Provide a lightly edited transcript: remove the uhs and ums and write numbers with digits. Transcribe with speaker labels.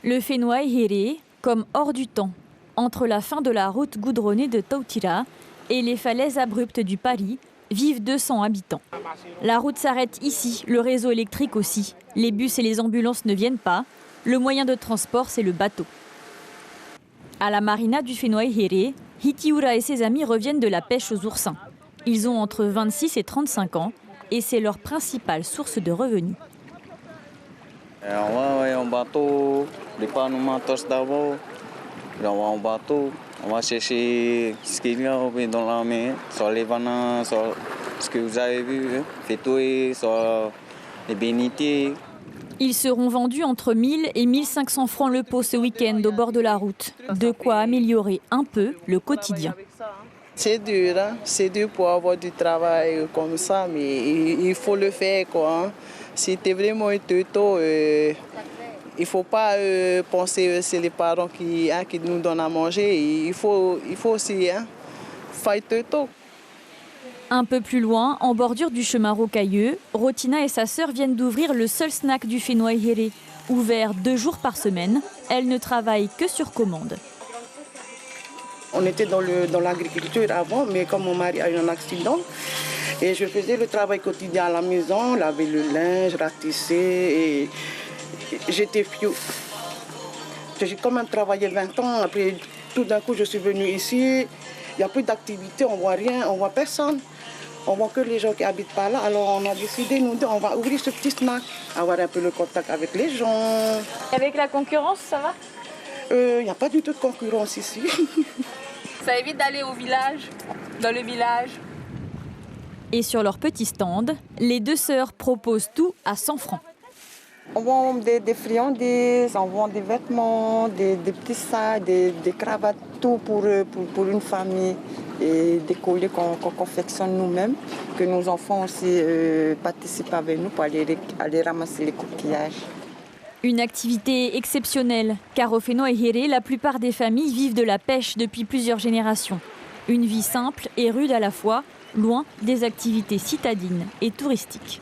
Speaker 1: Le Fénois Here, comme hors du temps, entre la fin de la route goudronnée de Tautira et les falaises abruptes du Pari, vivent 200 habitants. La route s'arrête ici, le réseau électrique aussi. Les bus et les ambulances ne viennent pas. Le moyen de transport, c'est le bateau. À la marina du Fénois Here, Hitiura et ses amis reviennent de la pêche aux oursins. Ils ont entre 26 et 35 ans et c'est leur principale source de revenus.
Speaker 2: On va en bateau, les panneaux tous d'abord. On va en bateau, on va chercher ce qu'il y a dans la mer, sur les bananes, sur ce que vous avez vu, fétouer, sur les bénitiers.
Speaker 1: Ils seront vendus entre 1000 et 1500 francs le pot ce week-end au bord de la route. De quoi améliorer un peu le quotidien.
Speaker 3: C'est dur, hein? C'est dur pour avoir du travail comme ça, mais il faut le faire, quoi. Hein? Si tu es vraiment un teuto, il ne faut pas penser que c'est les parents qui nous donnent à manger. Il faut aussi faire teuto.
Speaker 1: Un peu plus loin, en bordure du chemin rocailleux, Rotina et sa sœur viennent d'ouvrir le seul snack du Fénois Here. Ouvert 2 jours par semaine, elle ne travaille que sur commande.
Speaker 3: On était dans l'agriculture avant, mais comme mon mari a eu un accident, et je faisais le travail quotidien à la maison, laver le linge, ratisser, et j'étais fiou. J'ai quand même travaillé 20 ans, après tout d'un coup je suis venue ici, il n'y a plus d'activité, on ne voit rien, on ne voit personne. On voit que les gens qui habitent pas là, alors on a décidé, nous deux, on va ouvrir ce petit snack, avoir un peu le contact avec les gens.
Speaker 1: Avec la concurrence, ça va?
Speaker 3: Il n'y a pas du tout de concurrence ici.
Speaker 4: Ça évite d'aller au village, dans le village.
Speaker 1: Et sur leur petit stand, les 2 sœurs proposent tout à 100 francs.
Speaker 5: On vend des friandises, on vend des vêtements, des petits sacs, des cravates, tout pour une famille. Et des colliers qu'on confectionne nous-mêmes, que nos enfants aussi participent avec nous pour aller ramasser les coquillages.
Speaker 1: Une activité exceptionnelle, car au Fénois Here, la plupart des familles vivent de la pêche depuis plusieurs générations. Une vie simple et rude à la fois, loin des activités citadines et touristiques.